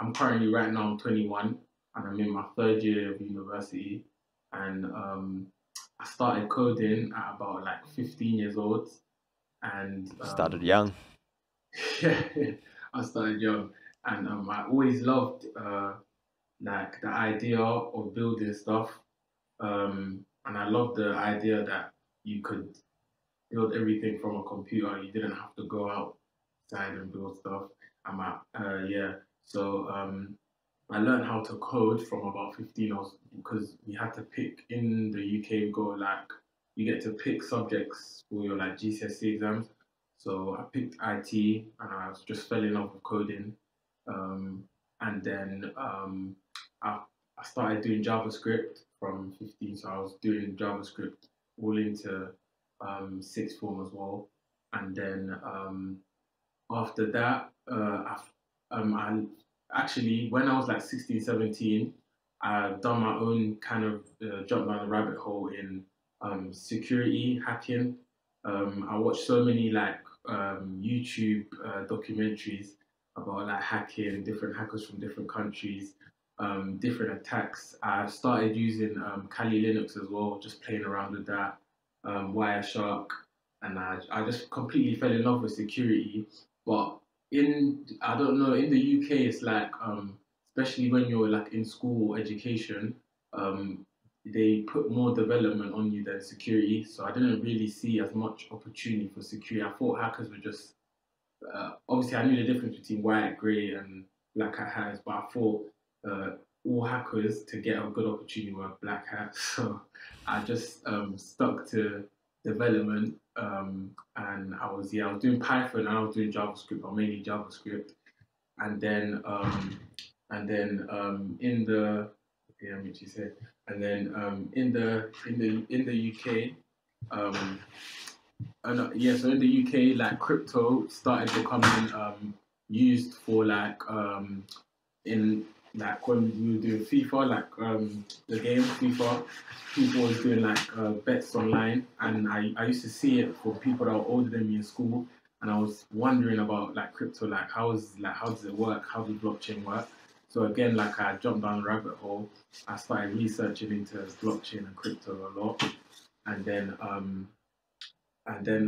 I'm currently right now I'm 21 and I'm in my third year of university. And I started coding at about like 15 years old. And Started young. yeah, I started young. And I always loved like the idea of building stuff. And I love the idea that you could build everything from a computer. You didn't have to go outside and build stuff. Yeah. So I learned how to code from about 15. Because we had to pick in the UK. We go like you get to pick subjects for your like GCSE exams. So I picked IT, and I just fell in love with coding. Um, and then I started doing JavaScript from 15. So I was doing JavaScript all into sixth form as well. And then after that, I actually, when I was like 16, 17, I've done my own kind of jump down the rabbit hole in security hacking. I watched so many like YouTube documentaries about like hacking, different hackers from different countries, different attacks. I started using Kali Linux as well, just playing around with that, Wireshark, and I just completely fell in love with security. But I don't know, in the UK, it's like, especially when you're like in school or education, um, they put more development on you than security. So I didn't really see as much opportunity for security. I thought hackers were just, obviously, I knew the difference between white, grey, and black hat hackers, but I thought uh, all hackers to get a good opportunity were black hats. So I just stuck to development, and I was doing Python and I was doing JavaScript, or mainly JavaScript, and then in the yeah, which you said, and then in the UK, um, yeah, so in the UK, like crypto started becoming used for like in like when we were doing FIFA, like the game FIFA, people was doing like bets online, and I used to see it for people that were older than me in school, and I was wondering about like crypto, like how does it work, how does blockchain work? So again, like I jumped down the rabbit hole, I started researching into blockchain and crypto a lot, and then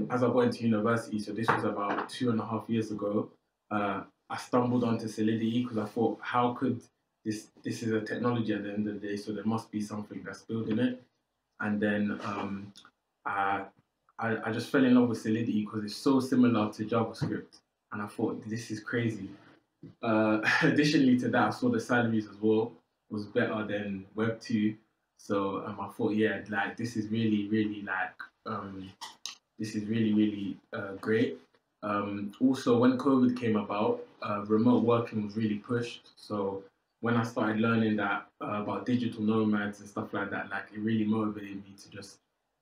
as I got into university, so this was about 2.5 years ago, I stumbled onto Solidity because I thought, how could this is a technology at the end of the day, so there must be something that's building it. And then I, I just fell in love with Solidity because it's so similar to JavaScript, and I thought this is crazy. Additionally to that, I saw the salaries as well was better than Web2, so I thought, yeah, like this is really, really great. Also, when COVID came about, remote working was really pushed. So when I started learning that about digital nomads and stuff like that, like it really motivated me to just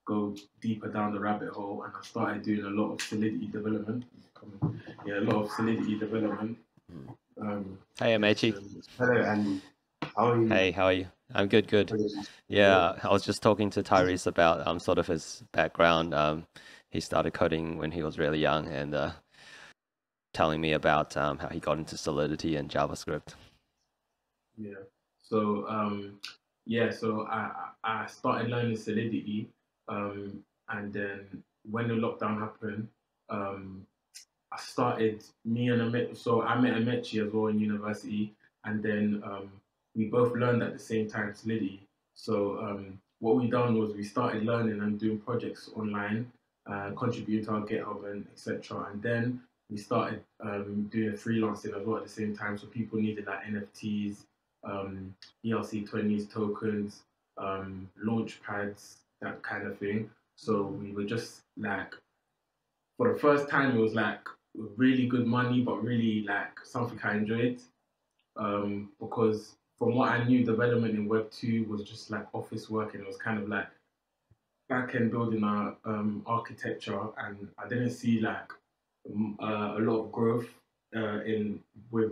go deeper down the rabbit hole. And I started doing a lot of Solidity development. Yeah, a lot of Solidity development. Hey, Yeah, Amaechi. Hello, Andy. How are you? Hey, how are you? I'm good, good. Yeah, I was just talking to Tyrese about sort of his background. He started coding when he was really young, and telling me about how he got into Solidity and JavaScript. Yeah. So so I started learning Solidity, and then when the lockdown happened, um, I started me and Amet. So I met Amechi as well in university, and then we both learned at the same time Solidity. So what we done was we started learning and doing projects online, contributing to our GitHub and etc. And then we started doing freelancing as well at the same time. So people needed like NFTs, ERC20s, tokens, launch pads, that kind of thing. So we were just like, for the first time, it was like really good money, but really like something I enjoyed. Because from what I knew, development in Web2 was just like office work, and it was kind of like back end building our architecture, and I didn't see like a lot of growth in with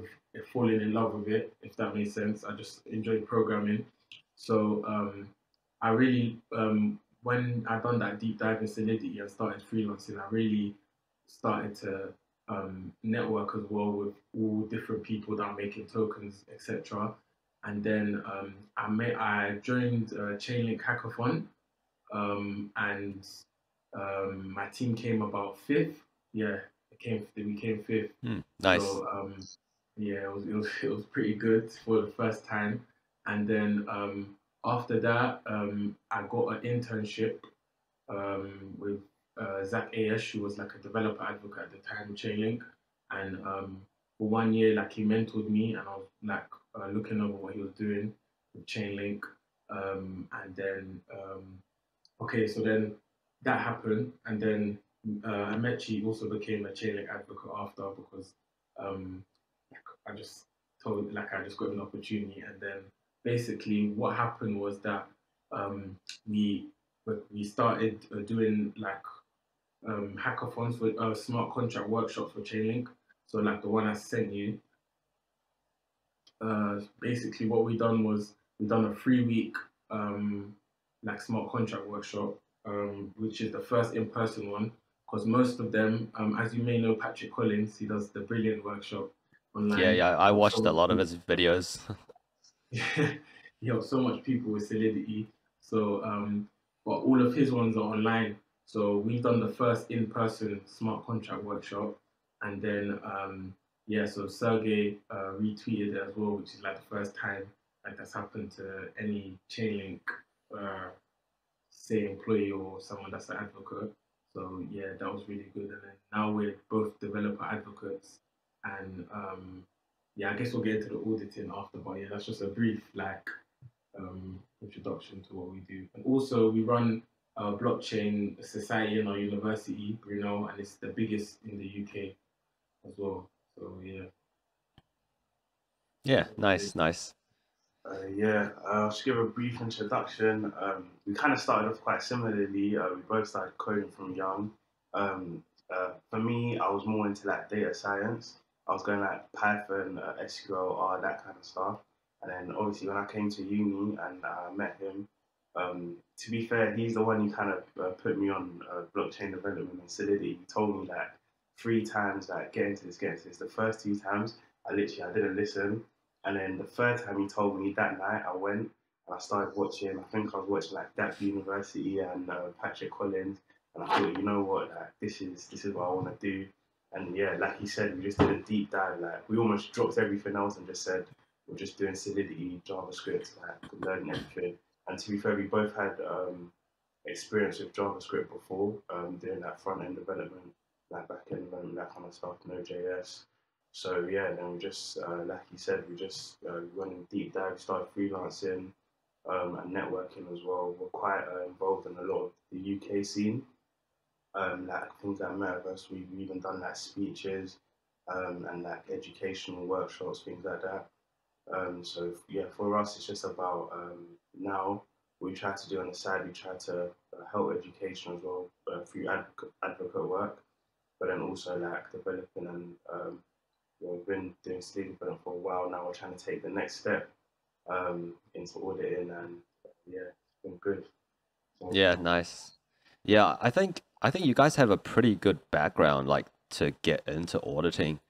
falling in love with it, if that makes sense. I just enjoyed programming, so I really when I done that deep dive in Solidity and started freelancing, I really started to network as well with all different people that are making tokens, etc. And then I joined Chainlink Hackathon, and my team came about fifth. Yeah, we came fifth. Nice. So yeah, it was pretty good for the first time. And then after that, I got an internship with Zach AS, who was like a developer advocate at the time, Chainlink. And for 1 year, like he mentored me, and I was like looking over what he was doing with Chainlink. And then okay, so then that happened, and then Amaechi also became a Chainlink advocate after, because um, I just I just got an opportunity, and then basically what happened was that um, we we started doing like hackathons for smart contract workshops for Chainlink. So like the one I sent you, basically what we done was we done a 3 week like smart contract workshop, which is the first in-person one, because most of them, as you may know, Patrick Collins, he does the brilliant workshop online. Yeah, I watched a lot of his videos. He helps so much people with Solidity. So, but all of his ones are online. So we've done the first in-person smart contract workshop, and then yeah, so Sergey retweeted it as well, which is like the first time like that's happened to any Chainlink, say employee or someone that's an advocate. So yeah, that was really good. And then now we're both developer advocates, and yeah, I guess we'll get into the auditing after, but yeah, that's just a brief like introduction to what we do. And also, we run a blockchain society in our university, Brunel, and it's the biggest in the UK as well. So yeah. Yeah, nice. Yeah, I'll just give a brief introduction. We kind of started off quite similarly. We both started coding from young. For me, I was more into like data science. I was going like Python, SQL, R, that kind of stuff. And then obviously when I came to uni and I met him, to be fair, he's the one who kind of put me on blockchain development and Solidity. He told me like 3 times like get into this. The first 2 times I didn't listen. And then the third time he told me that night, I went and I started watching. I think I was watching like That University and Patrick Collins, and I thought, you know what, like this is what I want to do. And yeah, like he said, we just did a deep dive. Like we almost dropped everything else and just said we're just doing Solidity, JavaScript, like learning everything. And to be fair, we both had experience with JavaScript before, doing that front end development, like back end development, that kind of stuff, Node.js. So yeah, then we just, like you said, we just went in deep dive, started freelancing and networking as well. We're quite involved in a lot of the UK scene, like things like Metaverse. We've even done like speeches and like educational workshops, things like that. So yeah, for us, it's just about now we try to do on the side. We try to help education as well through advocate work, but then also like developing and we've been doing sleep development for a while now. We're trying to take the next step into auditing, and yeah, it's been good. So, Yeah, nice. Yeah, I think you guys have a pretty good background, like to get into auditing.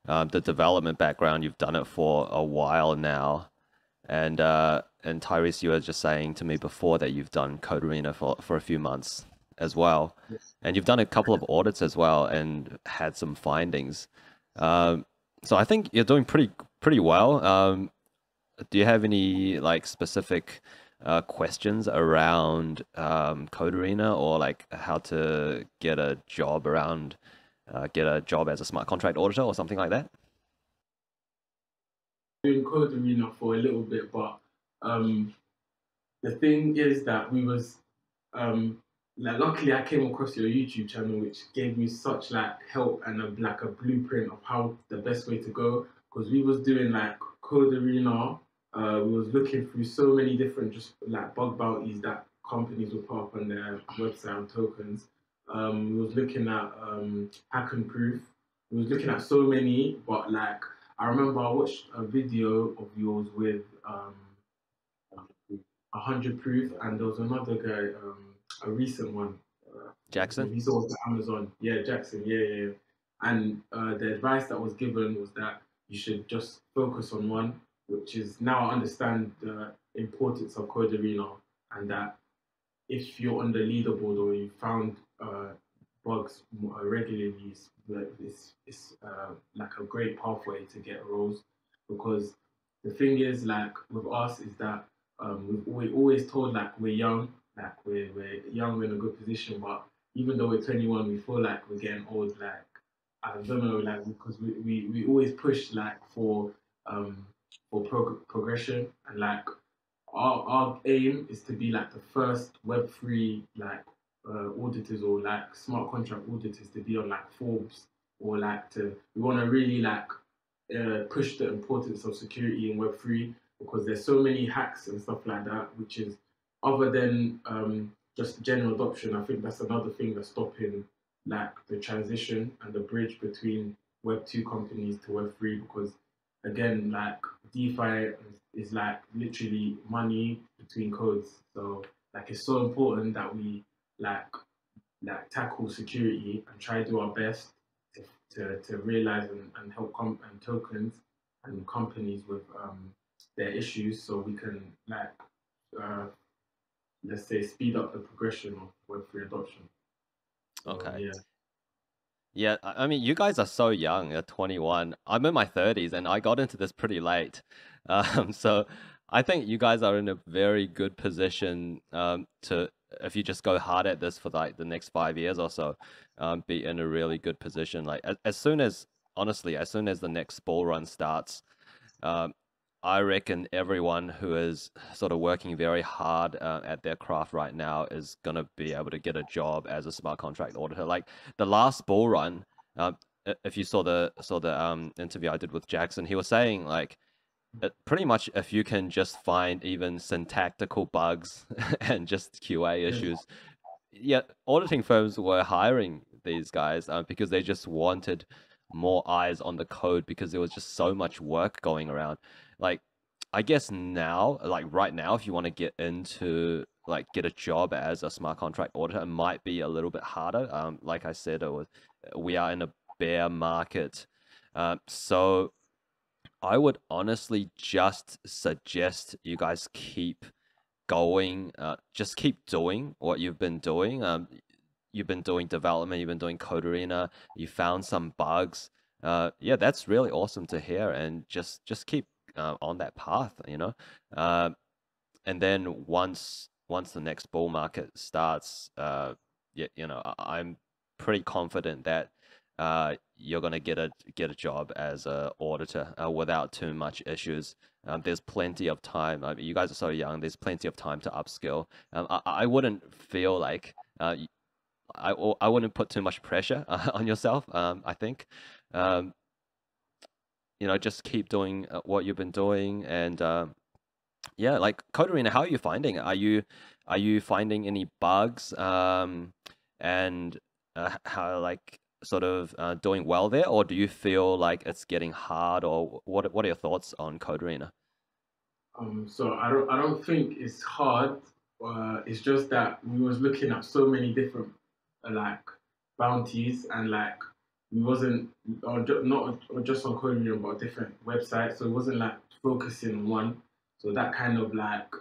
The development background, you've done it for a while now, and Tyrese, you were just saying to me before that you've done Code Arena for a few months as well, and you've done a couple of audits as well and had some findings. So I think you're doing pretty well. Do you have any like specific questions around Code Arena, or like how to get a job as a smart contract auditor or something like that? Doing Code Arena for a little bit, but the thing is that we was like luckily I came across your YouTube channel, which gave me such like help and like a blueprint of how the best way to go, because we was doing like Code Arena. We was looking through so many different just like bug bounties that companies will put up on their website and tokens. We was looking at Hack and Proof. We was looking at so many, but like I remember I watched a video of yours with 100 Proof, and there was another guy, a recent one. Jackson? He's on Amazon. Yeah, Jackson. Yeah. And the advice that was given was that you should just focus on one, which is now I understand the importance of Code Arena, and that if you're on the leaderboard or you found bugs regularly, it's like a great pathway to get roles. Because the thing is, like with us, is that we're always told like we're young, like we're young, we're in a good position, but even though we're 21, we feel like we're getting old. Like I don't know, like because we always push like um progression, and like our aim is to be like the first Web3 like auditors or like smart contract auditors to be on like Forbes, or like to we want to really like push the importance of security in Web3, because there's so many hacks and stuff like that, which is other than just general adoption. I think that's another thing that's stopping like the transition and the bridge between Web2 companies to Web3, because again, like DeFi is like literally money between codes. So like it's so important that we like tackle security and try to do our best to realize and help and tokens and companies with their issues, so we can like uh, let's say speed up the progression of Web3 adoption. So, Okay. yeah. Yeah, I mean, you guys are so young at 21. I'm in my 30s and I got into this pretty late. So I think you guys are in a very good position to, if you just go hard at this for like the next 5 years or so, be in a really good position. Like as soon as, honestly, as soon as the next bull run starts, um, I reckon everyone who is sort of working very hard at their craft right now is going to be able to get a job as a smart contract auditor. Like the last bull run, if you saw the interview I did with Jackson, he was saying like pretty much if you can just find even syntactical bugs and just QA issues, yeah, auditing firms were hiring these guys because they just wanted more eyes on the code because there was just so much work going around. Like, I guess now, like right now, if you want to get into like get a job as a smart contract auditor, it might be a little bit harder. Like I said, we are in a bear market, so I would honestly just suggest you guys keep going, just keep doing what you've been doing. You've been doing development, you've been doing Code Arena, you found some bugs. Yeah, that's really awesome to hear, and just keep on that path, you know. And then once the next bull market starts, yeah, you know, I'm pretty confident that you're gonna get a job as a auditor without too much issues. There's plenty of time. I mean, you guys are so young. There's plenty of time to upskill. I wouldn't feel like I wouldn't put too much pressure on yourself. I think, um, you know, just keep doing what you've been doing, and yeah, like Code Arena, how are you finding it? Are you finding any bugs? And how like sort of doing well there, or do you feel like it's getting hard, or what are your thoughts on Code Arena? So I don't think it's hard. It's just that we was looking at so many different like bounties, and like we wasn't not just on Codeium but different websites. So it wasn't like focusing on one. So that kind of like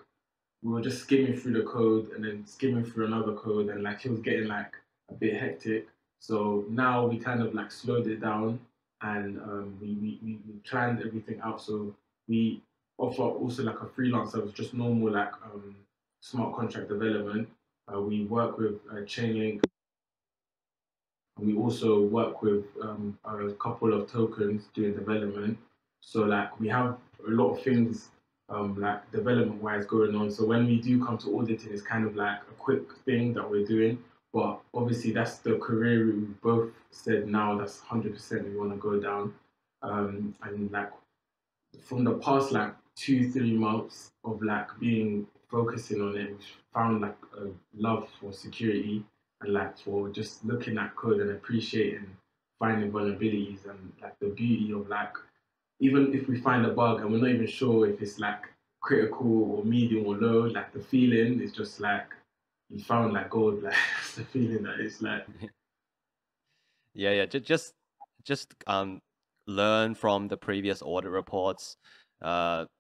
we were just skimming through the code and then skimming through another code, and like it was getting like a bit hectic. So now we kind of like slowed it down, and we planned everything out. So we offer also like a freelance service, just normal like smart contract development. We work with Chainlink, and we also work with a couple of tokens doing development. So like we have a lot of things like development wise going on. So when we do come to auditing, it's kind of like a quick thing that we're doing. But obviously that's the career we both said now that's 100% we want to go down. And like from the past like 2 3 months of like being focusing on it, we found like a love for security, and like for just looking at code and appreciating finding vulnerabilities, and like the beauty of like even if we find a bug and we're not even sure if it's like critical or medium or low, like the feeling is just like you found like gold. Like it's the feeling that it's like Yeah, yeah, just just learn from the previous audit reports,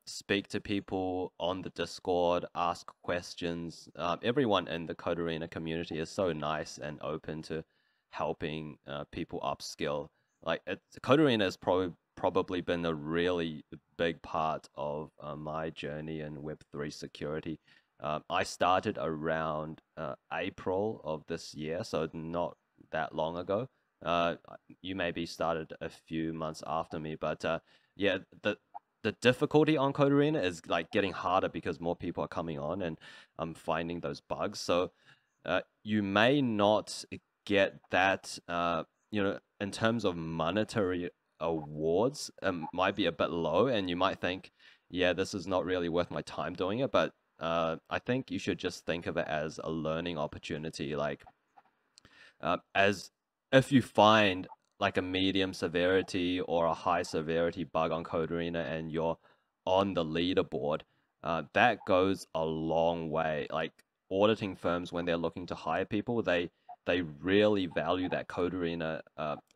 speak to people on the Discord, ask questions. Everyone in the Code Arena community is so nice and open to helping people upskill. Like Code Arena has probably been a really big part of my journey in Web3 security. I started around April of this year, so not that long ago. You maybe started a few months after me, but yeah, the difficulty on Code Arena is like getting harder because more people are coming on and I'm finding those bugs. So you may not get that, in terms of monetary awards, might be a bit low, and you might think, yeah, this is not really worth my time doing it. But I think you should just think of it as a learning opportunity. Like, as if you find like a medium severity or a high severity bug on Code Arena and you're on the leaderboard, that goes a long way. Like auditing firms, when they're looking to hire people, they really value that Code Arena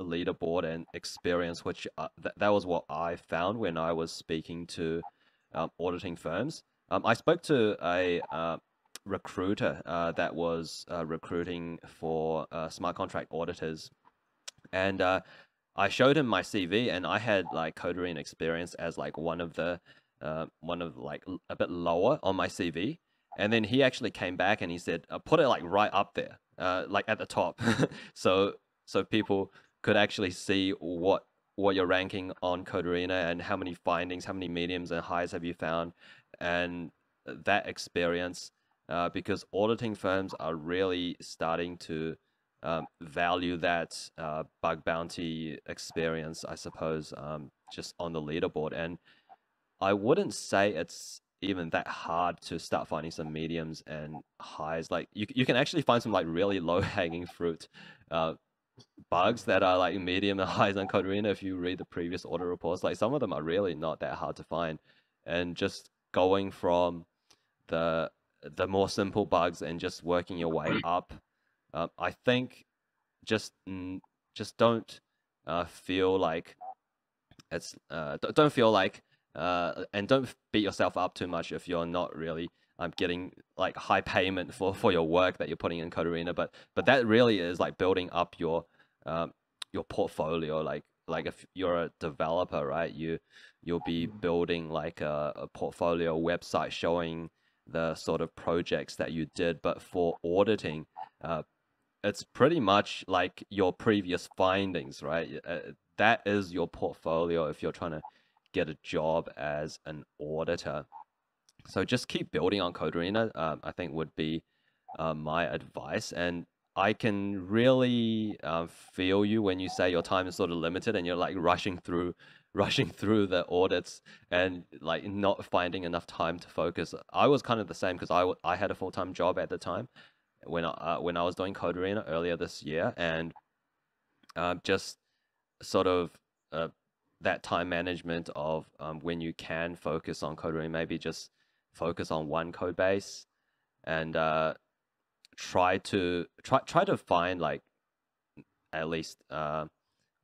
leaderboard and experience, which that was what I found when I was speaking to auditing firms. I spoke to a recruiter that was recruiting for smart contract auditors, and I showed him my CV, and I had like Code Arena experience as like one of like a bit lower on my CV, and then he actually came back and he said, put it like right up there, like at the top, so people could actually see what you're ranking on Code Arena and how many findings, how many mediums and highs have you found, and that experience, because auditing firms are really starting to value that bug bounty experience, I suppose, just on the leaderboard. And I wouldn't say it's even that hard to start finding some mediums and highs. Like you can actually find some like really low hanging fruit bugs that are like medium and highs on Code Arena. If you read the previous audit reports, like some of them are really not that hard to find, and just going from the more simple bugs and just working your way up. I think just don't feel like it's don't feel like and don't beat yourself up too much if you're not really getting like high payment for your work that you're putting in Code Arena, but that really is like building up your portfolio. Like if you're a developer, right, you'll be building like a portfolio website showing the sort of projects that you did. But for auditing, it's pretty much like your previous findings, right? That is your portfolio if you're trying to get a job as an auditor. So just keep building on Code Arena, I think would be my advice. And I can really feel you when you say your time is sort of limited and you're like rushing through the audits and like not finding enough time to focus. I was kind of the same because I had a full-time job at the time when I was doing Code Arena earlier this year, and just sort of that time management of when you can focus on Code Arena, maybe just focus on one code base and try to find like at least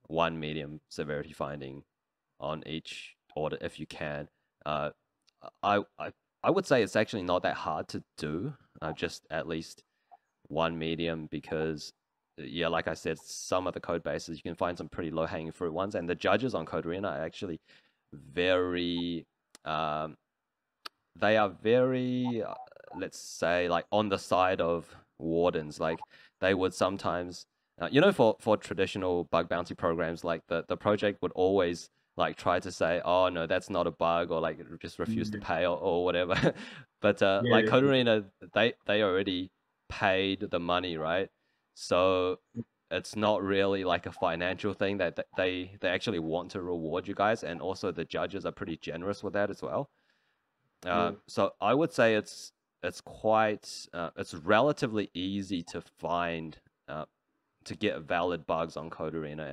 one medium severity finding on each audit if you can. I would say it's actually not that hard to do, just at least one medium, because yeah, like I said, some of the code bases you can find some pretty low hanging fruit ones, and the judges on Code Arena are actually very they are very let's say like on the side of wardens. Like they would sometimes for traditional bug bounty programs, like the project would always like try to say, oh no, that's not a bug, or like just refuse to pay or whatever. But like Code Arena, they already paid the money, right? So it's not really like a financial thing, that they actually want to reward you guys, and also the judges are pretty generous with that as well. So I would say it's quite it's relatively easy to find to get valid bugs on Code Arena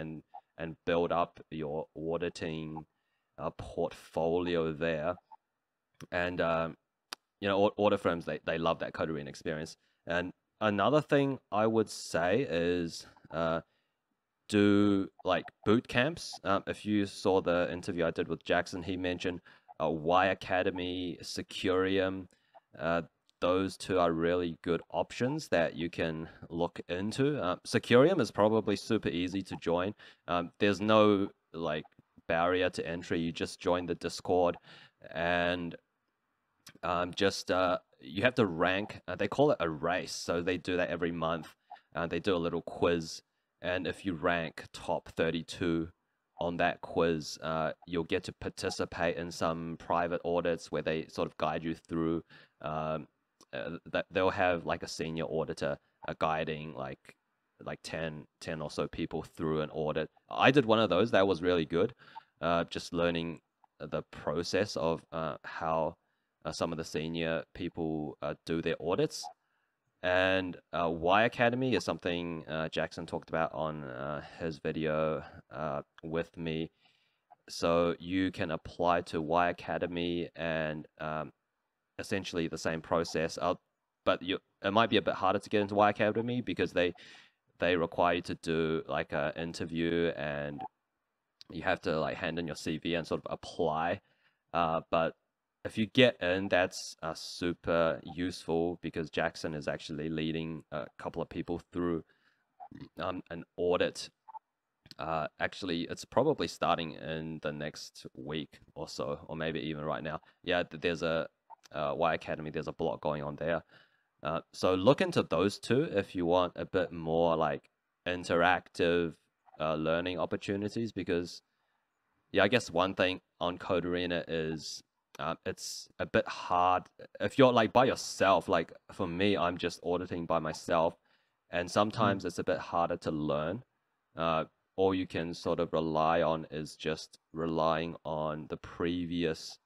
and build up your auditing portfolio there. And audit firms, they love that Code Arena experience. And another thing I would say is do like boot camps. If you saw the interview I did with Jackson, he mentioned yAcademy, Secureum. Those two are really good options that you can look into. Secureum is probably super easy to join. There's no like barrier to entry. You just join the Discord, and just you have to rank. They call it a race, so they do that every month. They do a little quiz, and if you rank top 32 on that quiz, you'll get to participate in some private audits where they sort of guide you through. That they'll have like a senior auditor guiding like 10 or so people through an audit. I did one of those. That was really good. Just learning the process of how some of the senior people do their audits. And yAcademy is something Jackson talked about on his video with me. So you can apply to yAcademy, and essentially the same process. But it might be a bit harder to get into yAcademy because they require you to do like an interview, and you have to like hand in your CV and sort of apply. But if you get in, that's super useful because Jackson is actually leading a couple of people through an audit. Actually, it's probably starting in the next week or so, or maybe even right now. Yeah, there's a yAcademy, there's a blog going on there. So look into those two if you want a bit more like interactive learning opportunities, because yeah, I guess one thing on Code Arena is it's a bit hard if you're like by yourself. Like for me, I'm just auditing by myself, and sometimes it's a bit harder to learn. All you can sort of rely on is just relying on the previous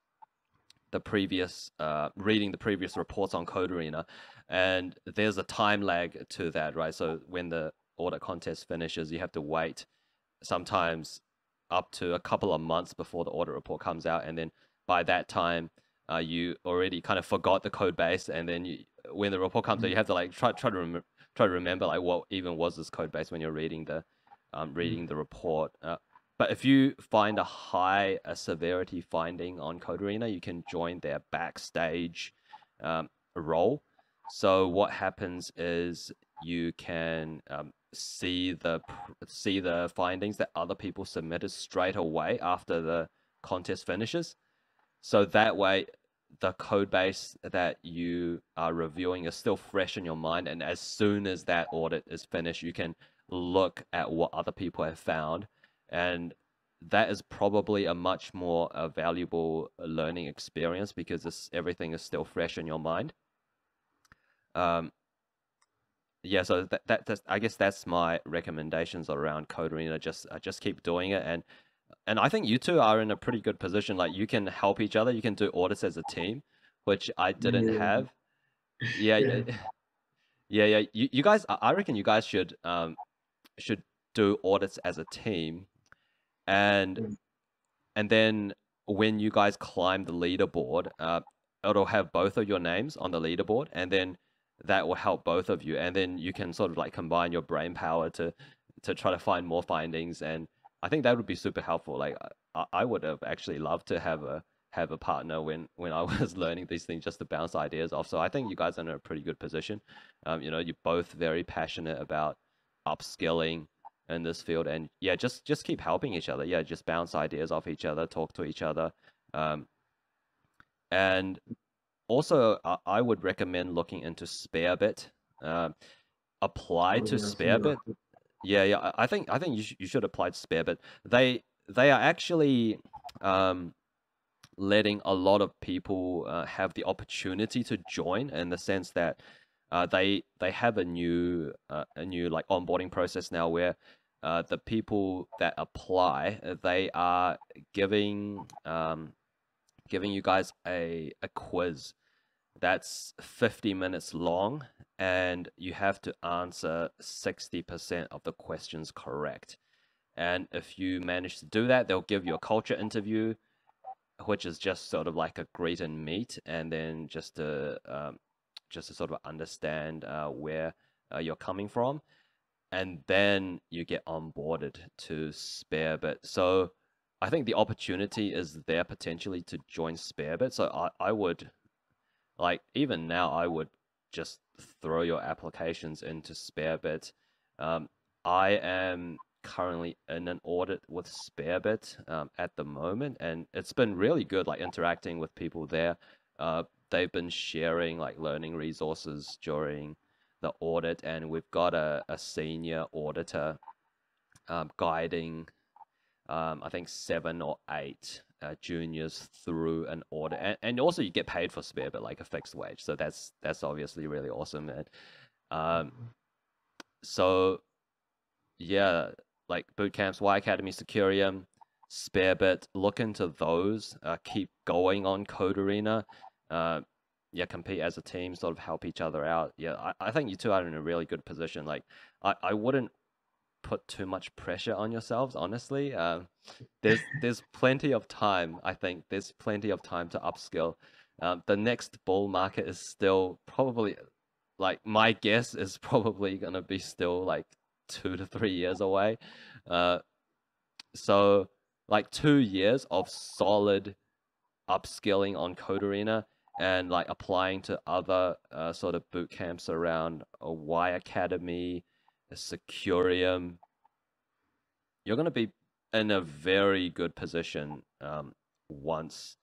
reading the previous reports on Code Arena, and there's a time lag to that, right? So when the audit contest finishes, you have to wait sometimes up to a couple of months before the audit report comes out, and then by that time you already kind of forgot the code base, and then when the report comes out, you have to like try to remember like what even was this code base when you're reading the report. But if you find a high severity finding on Code Arena, you can join their backstage role. So what happens is you can see the findings that other people submitted straight away after the contest finishes. So that way, the code base that you are reviewing is still fresh in your mind, and as soon as that audit is finished, you can look at what other people have found, and that is probably a much more valuable learning experience because everything is still fresh in your mind. Yeah, so that's I guess that's my recommendations around Code Arena. Just keep doing it, and I think you two are in a pretty good position. Like you can help each other. You can do audits as a team, which I didn't have. Yeah. You guys, I reckon you guys should do audits as a team, and then when you guys climb the leaderboard, it'll have both of your names on the leaderboard, and then that will help both of you, and then you can sort of like combine your brain power to try to find more findings, and I think that would be super helpful. Like I would have actually loved to have a partner when I was learning these things, just to bounce ideas off. So I think you guys are in a pretty good position. You're both very passionate about upskilling in this field, and yeah, just keep helping each other. Yeah, just bounce ideas off each other, talk to each other, and also I would recommend looking into Spearbit. Apply to Spearbit. Yeah, I think you should apply to Spearbit. They are actually letting a lot of people have the opportunity to join, in the sense that they have a new like onboarding process now, where the people that apply, they are giving you guys a quiz that's 50 minutes long, and you have to answer 60% of the questions correct. And if you manage to do that, they'll give you a culture interview, which is just sort of like a greet and meet, and then just to sort of understand where you're coming from. and then you get onboarded to Spearbit. So I think the opportunity is there potentially to join Spearbit. So I would, like, even now, I would just throw your applications into Spearbit. I am currently in an audit with Spearbit at the moment, and it's been really good, like interacting with people there. They've been sharing like learning resources during the audit, and we've got a senior auditor guiding I think 7 or 8 juniors through an audit, and also you get paid for Spearbit, like a fixed wage. So that's obviously really awesome. And so yeah, like Bootcamps, yAcademy, Secureum, Spearbit, look into those. Keep going on Code Arena. Yeah, compete as a team, sort of help each other out. Yeah, I think you two are in a really good position. Like, I wouldn't put too much pressure on yourselves, honestly. There's plenty of time. I think there's plenty of time to upskill. The next bull market is still probably, like, my guess is probably gonna be still like 2 to 3 years away. So like 2 years of solid upskilling on Code Arena and like applying to other sort of boot camps around yAcademy, Secureum, you're going to be in a very good position once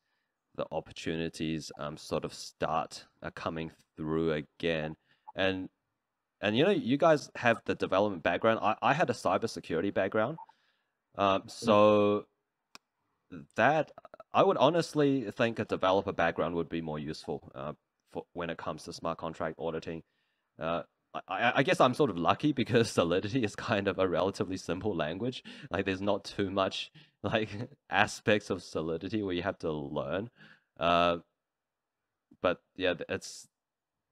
the opportunities sort of start coming through again. And you know, you guys have the development background. I had a cybersecurity background. So that I would honestly think a developer background would be more useful for when it comes to smart contract auditing. I guess I'm sort of lucky because Solidity is kind of a relatively simple language. Like, there's not too much like aspects of Solidity where you have to learn. But yeah,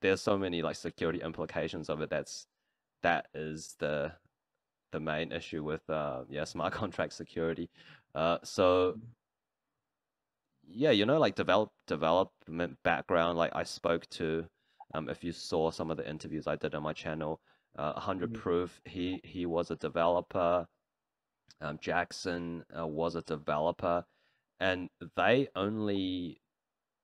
there's so many like security implications of it. That is the main issue with yeah, smart contract security. So yeah, you know, like development background. Like, I spoke to, if you saw some of the interviews I did on my channel, 100 Proof, he was a developer. Jackson was a developer, and they only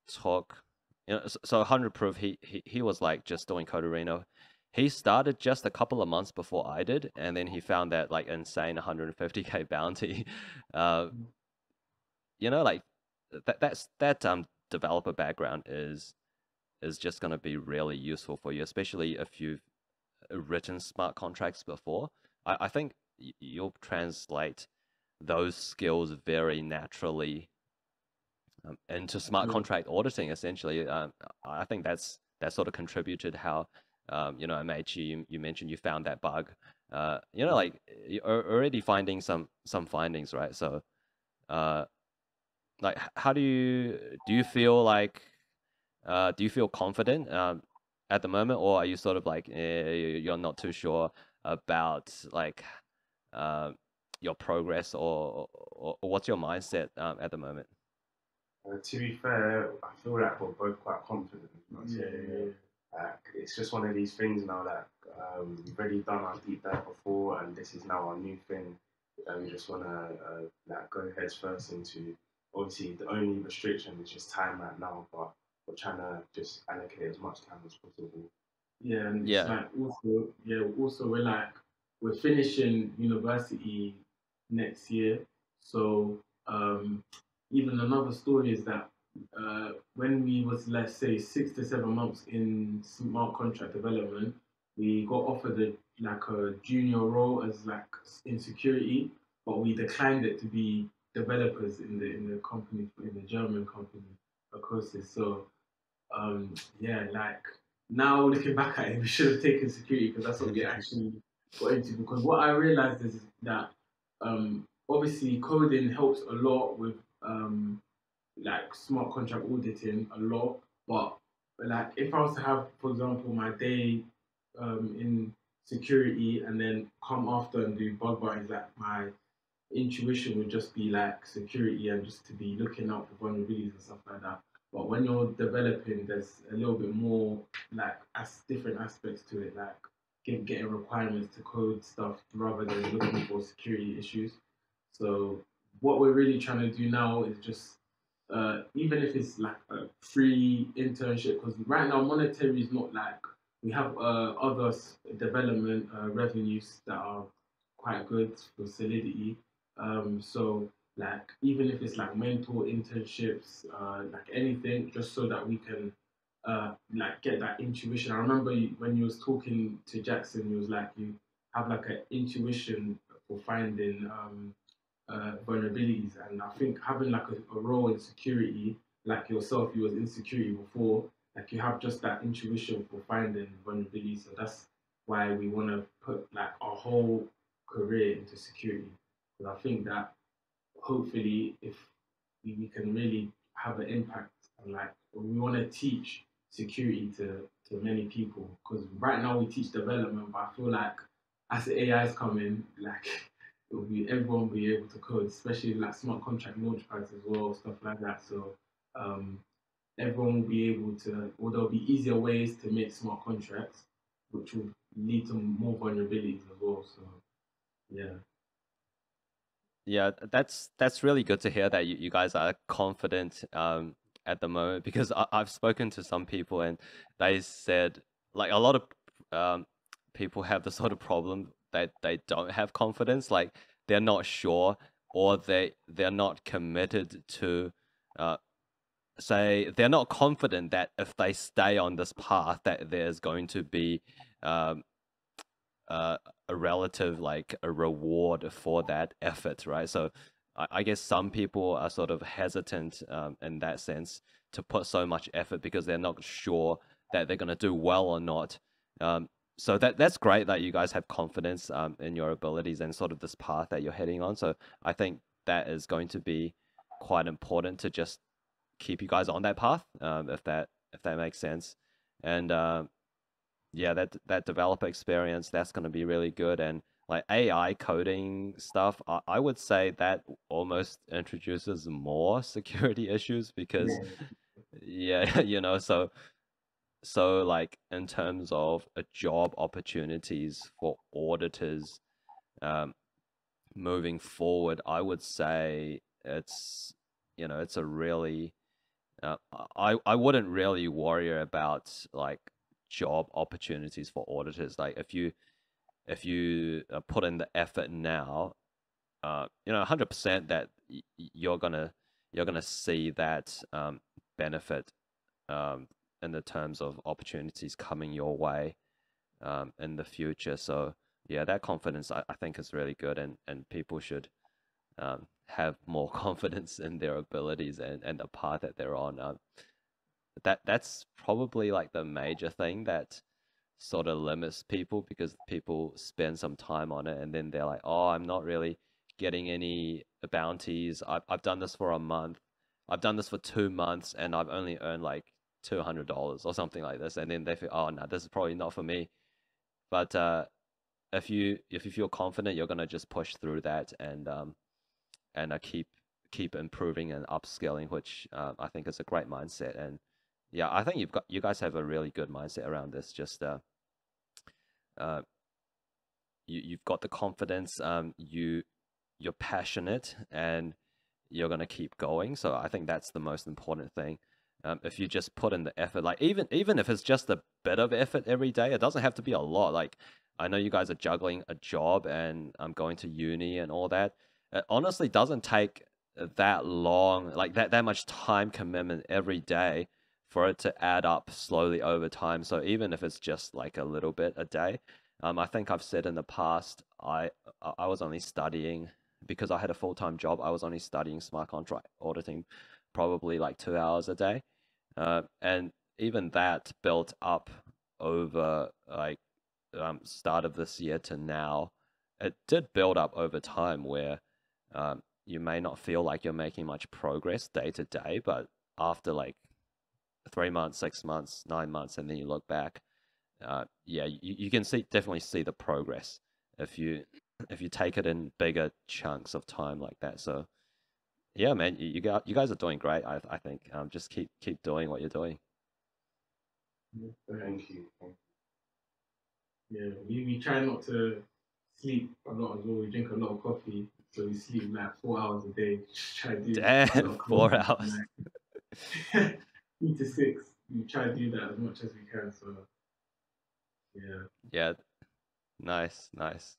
took, you know, so 100 Proof, he was like just doing Code Arena. He started just a couple of months before I did, and then he found that like insane 150K bounty. You know, like that developer background is just going to be really useful for you, especially if you've written smart contracts before. I think you'll translate those skills very naturally into smart contract auditing. Essentially, I think that sort of contributed how, you know, Amaechi, you mentioned you found that bug. You know, like, you're already finding some findings, right? So, like, how do you feel like, do you feel confident at the moment, or are you sort of like you're not too sure about like your progress, or what's your mindset at the moment? To be fair, I feel like we're both quite confident. Like, it's just one of these things now that we've already done our deep dive before, and this is now our new thing. And we just want to like go heads first into. Obviously, the only restriction is just time right now, but we're trying to just allocate as much time as possible. Yeah, and Yeah. it's like also we're finishing university next year. So even another story is that when we was, let's say, 6 to 7 months in smart contract development, we got offered a junior role as like in security, but we declined it to be developers in the company, in the German company, of course. So yeah, like, now looking back at it, we should have taken security because that's what we actually got into. Because what I realized is that obviously coding helps a lot with like smart contract auditing a lot, but like if I was to have, for example, my day in security and then come after and do bug bounties, like my intuition would just be like security and just to be looking out for vulnerabilities and stuff like that. But when you're developing, there's a little bit more like different aspects to it. Like getting requirements to code stuff rather than looking for security issues. So what we're really trying to do now is just even if it's like a free internship, because right now monetary is not like we have other development revenues that are quite good for Solidity. So like even if it's like mentor internships, like anything, just so that we can like get that intuition. I remember when you was talking to Jackson, you was like you have like an intuition for finding vulnerabilities. And I think having like a role in security, like yourself, you was in security before, like you have just that intuition for finding vulnerabilities. So that's why we want to put like our whole career into security. Because I think that hopefully, if we can really have an impact and like we want to teach security to many people. Because right now we teach development, but I feel like as the AIs come in, like everyone will be able to code, especially like smart contract launch pads as well, stuff like that. So um, everyone will be able to, or there'll be easier ways to make smart contracts, which will lead to more vulnerabilities as well. So yeah. Yeah, that's really good to hear that you guys are confident at the moment, because I've spoken to some people and they said like a lot of people have the sort of problem that they don't have confidence, like they're not sure, or they're not committed to say they're not confident that if they stay on this path that there's going to be um, a relative, like a reward for that effort, right? So I guess some people are sort of hesitant in that sense to put so much effort because they're not sure that they're going to do well or not. So that's great that you guys have confidence in your abilities and sort of this path that you're heading on. So I think that is going to be quite important to just keep you guys on that path, if that makes sense. And yeah, that developer experience, that's going to be really good. And like AI coding stuff, I would say that almost introduces more security issues because yeah, so like in terms of job opportunities for auditors moving forward, I would say it's a really I wouldn't really worry about like job opportunities for auditors. Like if you put in the effort now, 100% that you're gonna see that benefit in the terms of opportunities coming your way in the future. So yeah, that confidence I think is really good, and people should have more confidence in their abilities and the path that they're on. That's probably like the major thing that sort of limits people, because people spend some time on it and then they're like, oh, I'm not really getting any bounties. I've done this for a month. I've done this for 2 months and I've only earned like $200 or something like this. And then they feel, oh, no, this is probably not for me. But if you feel confident, you're gonna just push through that and keep improving and upscaling, which I think is a great mindset. And yeah, I think you guys have a really good mindset around this. Just you've got the confidence, you're passionate, and you're gonna keep going. So I think that's the most important thing. If you just put in the effort, like even if it's just a bit of effort every day, it doesn't have to be a lot. Like I know you guys are juggling a job and going to uni and all that. It honestly doesn't take that long, like that much time commitment every day for it to add up slowly over time. So even if it's just like a little bit a day, I think I've said in the past, I was only studying, because I had a full-time job. I was only studying smart contract auditing probably like 2 hours a day, and even that built up over like start of this year to now. It did build up over time where you may not feel like you're making much progress day to day, but after like 3 months, 6 months, 9 months, and then you look back, yeah, you can definitely see the progress if you take it in bigger chunks of time like that. So yeah, man, you guys are doing great. I think just keep doing what you're doing. Thank you. Yeah, we try not to sleep a lot as well. We drink a lot of coffee, so we sleep like 4 hours a day. Try to do a Damn, lot of 4 hours. like 3 to 6. We try to do that as much as we can. So yeah. Yeah, nice, nice.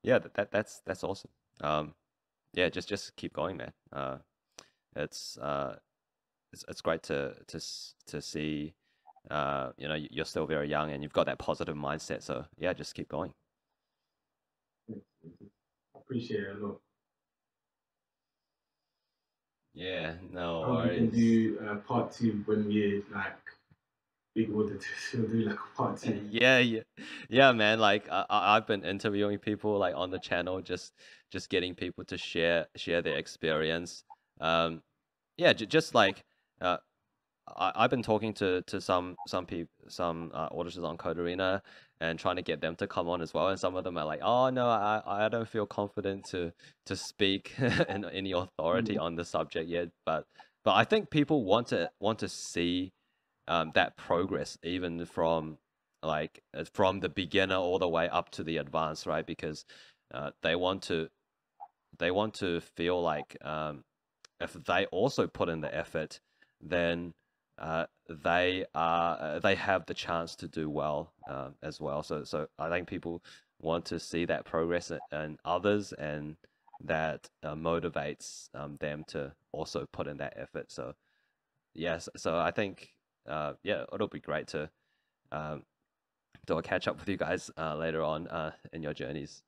Yeah, that's awesome. Yeah, just keep going, man. It's it's great to see. You know, you're still very young and you've got that positive mindset. So yeah, just keep going. I appreciate it a lot. Yeah, no I hope we can worries. do part 2 when we're like big auditors. We'll do like a part 2. Yeah, man. Like I've been interviewing people like on the channel, just getting people to share their experience. Yeah, just like uh, I've been talking to some people, some auditors on Code Arena, and trying to get them to come on as well. And some of them are like, "Oh no, I don't feel confident to speak in any authority on the subject yet." But I think people want to see that progress, even from like from the beginner all the way up to the advanced, right? Because they want to feel like if they also put in the effort, then they have the chance to do well as well. So I think people want to see that progress in others, and that motivates them to also put in that effort. So yes, so I think yeah, it'll be great to do a catch up with you guys later on in your journeys.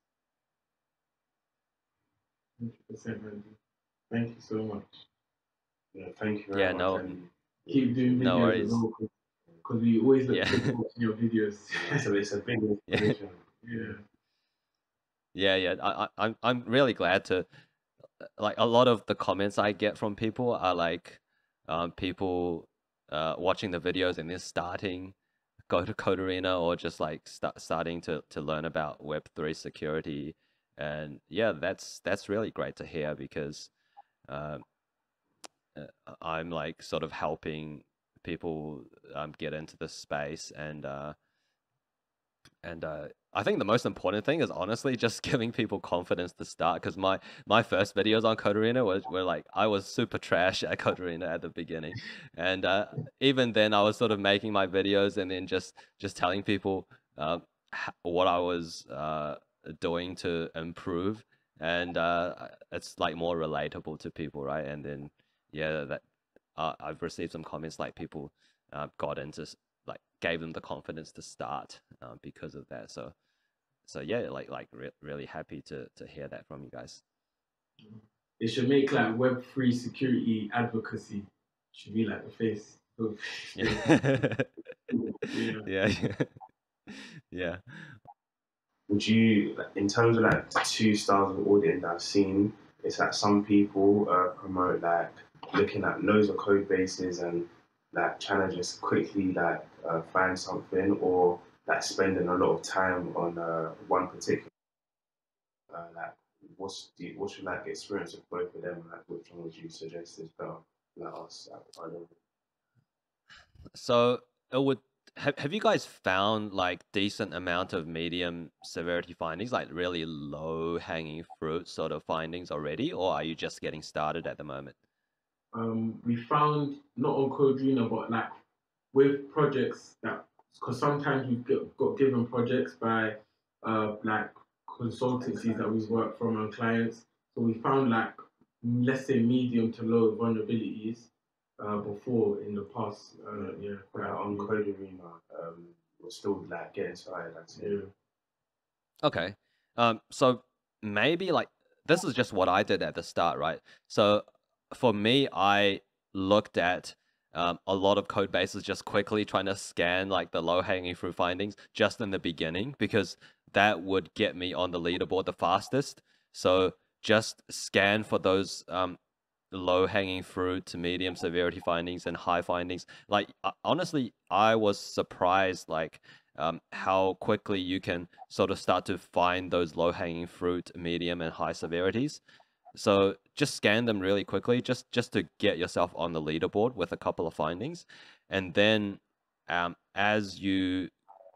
100%, Randy. Thank you so much. Yeah, thank you very Yeah, much. no, And Keep doing no videos as worries. well, because we always look Yeah. forward to watching your videos. so it's a big Yeah. inspiration. Yeah. Yeah. I'm really glad to, like, a lot of the comments I get from people are like people watching the videos and then starting go to Code Arena, or just like starting to learn about Web3 security. And yeah, that's really great to hear, because um, I'm like sort of helping people get into the space, and I think the most important thing is honestly just giving people confidence to start. Because my first videos on Code Arena were like, I was super trash at Code Arena at the beginning, and even then I was sort of making my videos and then just telling people what I was doing to improve, and it's like more relatable to people, right? And then yeah, that I've received some comments like people got into like gave them the confidence to start because of that. So yeah, really happy to hear that from you guys. They should make like Web3 security advocacy. Should be like the face. Yeah. Yeah. Yeah. Yeah. Would you, in terms of like the two styles of auditing that I've seen, it's that some people promote like looking at loads of code bases and like trying to just quickly like find something, or like spending a lot of time on one particular like what's your like experience of both of them? Like which one would you suggest is better? Like us, I don't know. So it would have you guys found like decent amount of medium severity findings, like really low hanging fruit sort of findings already, or are you just getting started at the moment? We found not on Codrina, but like with projects that, because sometimes we've got given projects by like consultancies that we've worked from and clients. So we found like, let's say, medium to low vulnerabilities before in the past. Yeah, quite On Code Arena, we're still like getting started. I'd say. yeah. Okay. So maybe like this is just what I did at the start, right? So for me, I looked at a lot of code bases, just quickly trying to scan like the low hanging fruit findings just in the beginning, because that would get me on the leaderboard the fastest. So just scan for those low hanging fruit to medium severity findings and high findings. Like honestly, I was surprised like how quickly you can sort of start to find those low hanging fruit, medium and high severities. So just scan them really quickly, just to get yourself on the leaderboard with a couple of findings, and then as you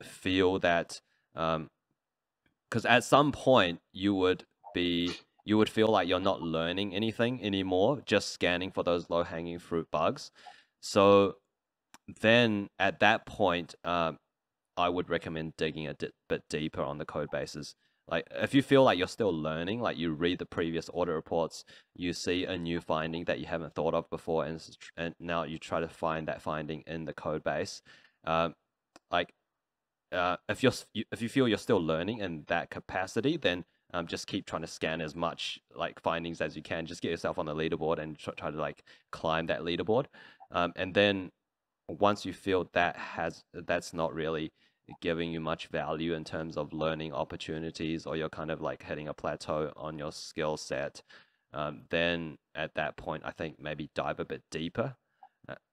feel that Because at some point you would feel like you're not learning anything anymore, just scanning for those low-hanging fruit bugs. So then at that point, I would recommend digging a bit deeper on the code bases. Like if you feel like you're still learning, like you read the previous audit reports, you see a new finding that you haven't thought of before, and now you try to find that finding in the code base. Like if you feel you're still learning in that capacity, then just keep trying to scan as much like findings as you can. Just get yourself on the leaderboard and try to like climb that leaderboard. And then once you feel that's not really giving you much value in terms of learning opportunities, or you're kind of like hitting a plateau on your skill set, then at that point I think maybe dive a bit deeper,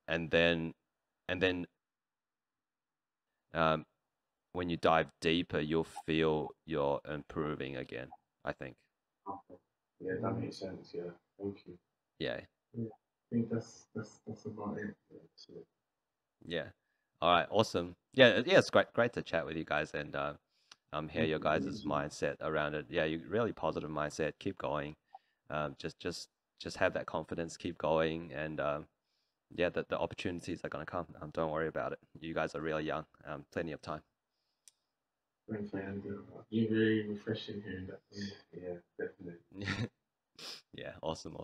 and then when you dive deeper you'll feel you're improving again, I think. Okay. Yeah, that makes sense. Yeah, thank you. Yeah. I think that's about it. Yeah. All right. Awesome. Yeah. It's great to chat with you guys and hear your guys' mindset around it. Yeah, you really positive mindset. Keep going. Just have that confidence. Keep going, and yeah, the opportunities are gonna come. Don't worry about it. You guys are really young. Plenty of time. Thanks, man. You're very refreshing hearing that. Yeah, definitely. Yeah. Awesome.